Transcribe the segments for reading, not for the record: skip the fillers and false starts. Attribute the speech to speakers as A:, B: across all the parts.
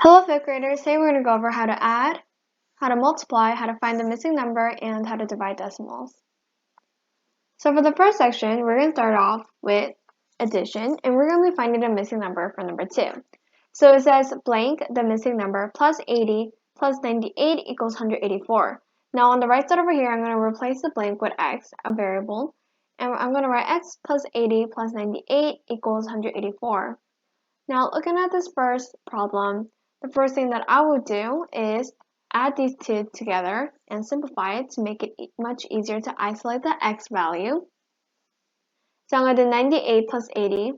A: Hello fifth graders, today we're going to go over how to add, how to multiply, how to find the missing number, and how to divide decimals. So for the first section, we're going to start off with addition, and we're going to be finding the missing number for number 2. So it says blank, the missing number, plus 80 plus 98 equals 184. Now on the right side over here, I'm going to replace the blank with x, a variable, and I'm going to write x plus 80 plus 98 equals 184. Now looking at this first problem, the first thing that I will do is add these two together and simplify it to make it much easier to isolate the x value. So I'm going to do 98 plus 80.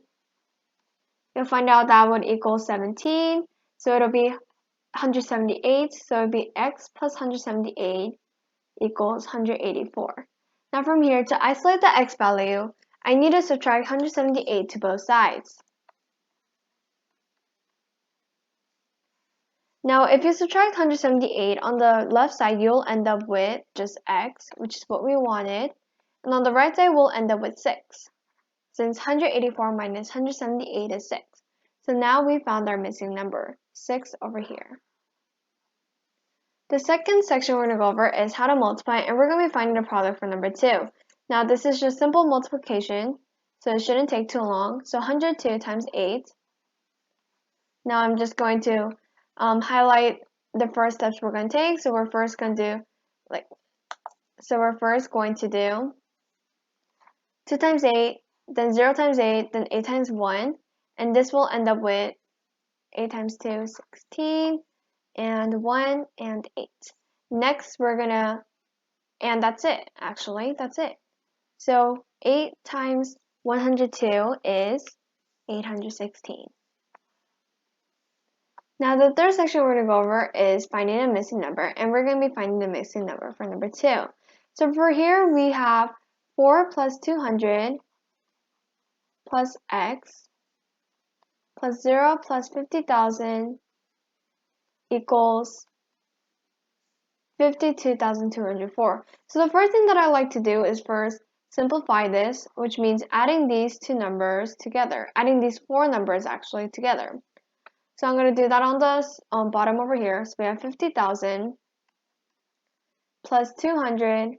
A: You'll find out that would equal 17. So it'll be 178. So it'll be x plus 178 equals 184. Now from here, to isolate the x value, I need to subtract 178 to both sides. Now, if you subtract 178 on the left side, you'll end up with just x, which is what we wanted. And on the right side, we'll end up with 6, since 184 minus 178 is 6. So now we found our missing number, 6 over here. The second section we're going to go over is how to multiply, and we're going to be finding the product for number 2. Now, this is just simple multiplication, so it shouldn't take too long. So 102 times 8. Now I'm just going to highlight the first steps we're going to take. So we're first going to do 2 times 8, then 0 times 8, then 8 times 1, and this will end up with 8 times 2, 16, and 1, and 8. Next, we're going to, and that's it, actually, that's it. So 8 times 102 is 816. Now the third section we're going to go over is finding a missing number, and we're going to be finding the missing number for number 2. So for here we have 4 plus 200 plus x plus 0 plus 50,000 equals 52,204. So the first thing that I like to do is first simplify this, which means adding these two numbers together, adding these 4 numbers actually together. So I'm going to do that on the bottom over here. So we have 50,000 plus 200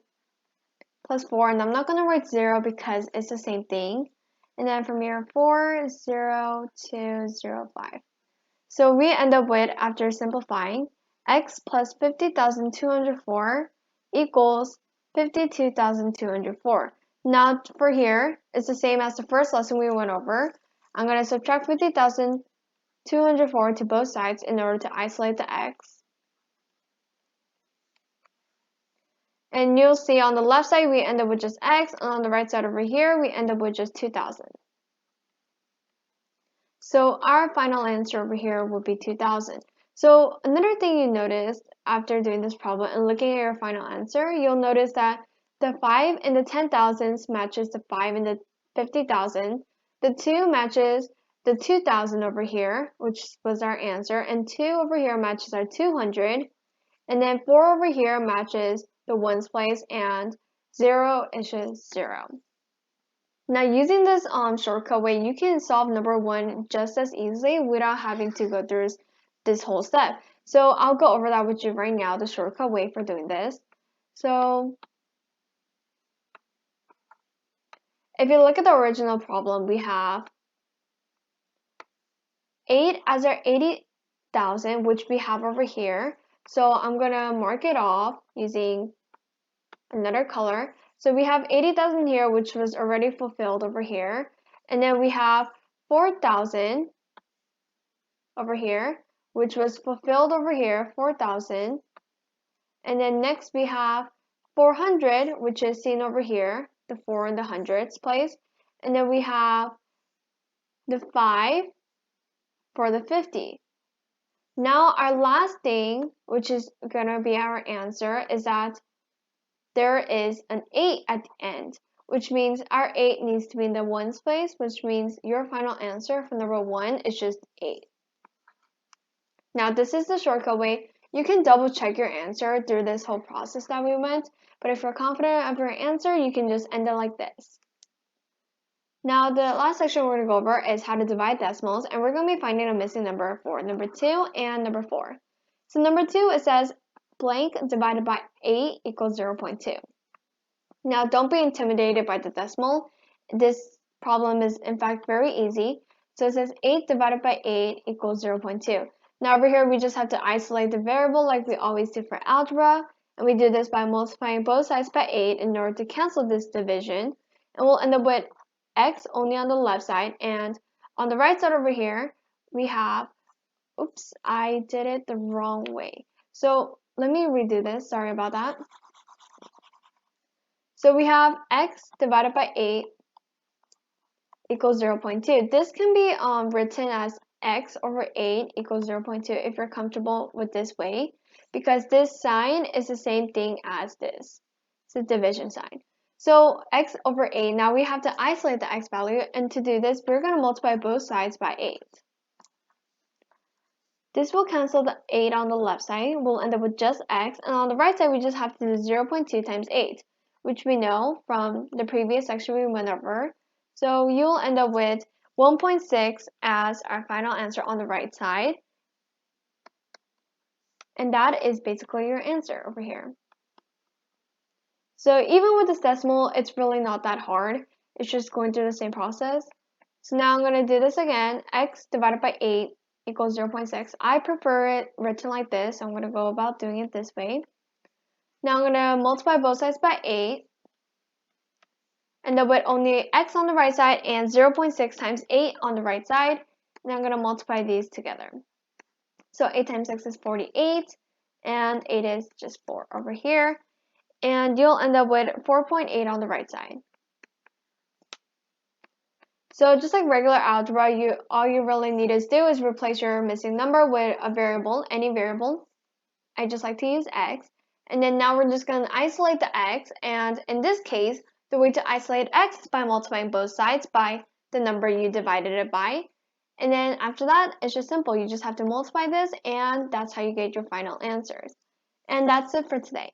A: plus 4. And I'm not going to write 0 because it's the same thing. And then from here, 4, 0, 2, 0, 5. So we end up with, after simplifying, x plus 50,204 equals 52,204. Now for here, it's the same as the first lesson we went over. I'm going to subtract 50,204 to both sides in order to isolate the x. And you'll see on the left side we end up with just x, and on the right side over here we end up with just 2,000. So our final answer over here will be 2,000. So another thing you notice after doing this problem and looking at your final answer, you'll notice that the 5 in the 10,000s matches the 5 in the 50,000. The 2 matches the 2,000 over here, which was our answer, and 2 over here matches our 200, and then 4 over here matches the ones place, and 0 is just 0. Now using this shortcut way, you can solve number 1 just as easily without having to go through this whole step. So I'll go over that with you right now, the shortcut way for doing this. So if you look at the original problem, we have 8 as our 80,000, which we have over here. So I'm going to mark it off using another color. So we have 80,000 here, which was already fulfilled over here. And then we have 4,000 over here, which was fulfilled over here, 4,000. And then next we have 400, which is seen over here, the 4 in the hundreds place. And then we have the 5 for the 50. Now our last thing, which is going to be our answer, is that there is an 8 at the end, which means our 8 needs to be in the ones place, which means your final answer for number 1 is just 8. Now this is the shortcut way. You can double check your answer through this whole process that we went, but if you're confident of your answer, you can just end it like this. Now the last section we're going to go over is how to divide decimals, and we're going to be finding a missing number for number 2 and number 4. So number 2, it says blank divided by 8 equals 0.2. Now don't be intimidated by the decimal. This problem is in fact very easy. So it says 8 divided by 8 equals 0.2. Now over here we just have to isolate the variable like we always do for algebra. And we do this by multiplying both sides by 8 in order to cancel this division. And we'll end up with x only on the left side. And on the right side over here, we have, oops, I did it the wrong way. So let me redo this. Sorry about that. So we have x divided by 8 equals 0.2. This can be written as x over 8 equals 0.2 if you're comfortable with this way, because this sign is the same thing as this. It's a division sign. So x over 8, now we have to isolate the x value, and to do this, we're going to multiply both sides by 8. This will cancel the 8 on the left side. We'll end up with just x, and on the right side, we just have to do 0.2 times 8, which we know from the previous section we went over. So you'll end up with 1.6 as our final answer on the right side. And that is basically your answer over here. So even with this decimal, it's really not that hard. It's just going through the same process. So now I'm going to do this again. X divided by 8 equals 0.6. I prefer it written like this. So I'm going to go about doing it this way. Now I'm going to multiply both sides by 8. And then with only x on the right side and 0.6 times 8 on the right side. Now I'm going to multiply these together. So 8 times 6 is 48. And 8 is just 4 over here. And you'll end up with 4.8 on the right side. So just like regular algebra, all you really need to do is replace your missing number with a variable, any variable. I just like to use x. And then now we're just going to isolate the x. And in this case, the way to isolate x is by multiplying both sides by the number you divided it by. And then after that, it's just simple. You just have to multiply this, and that's how you get your final answers. And that's it for today.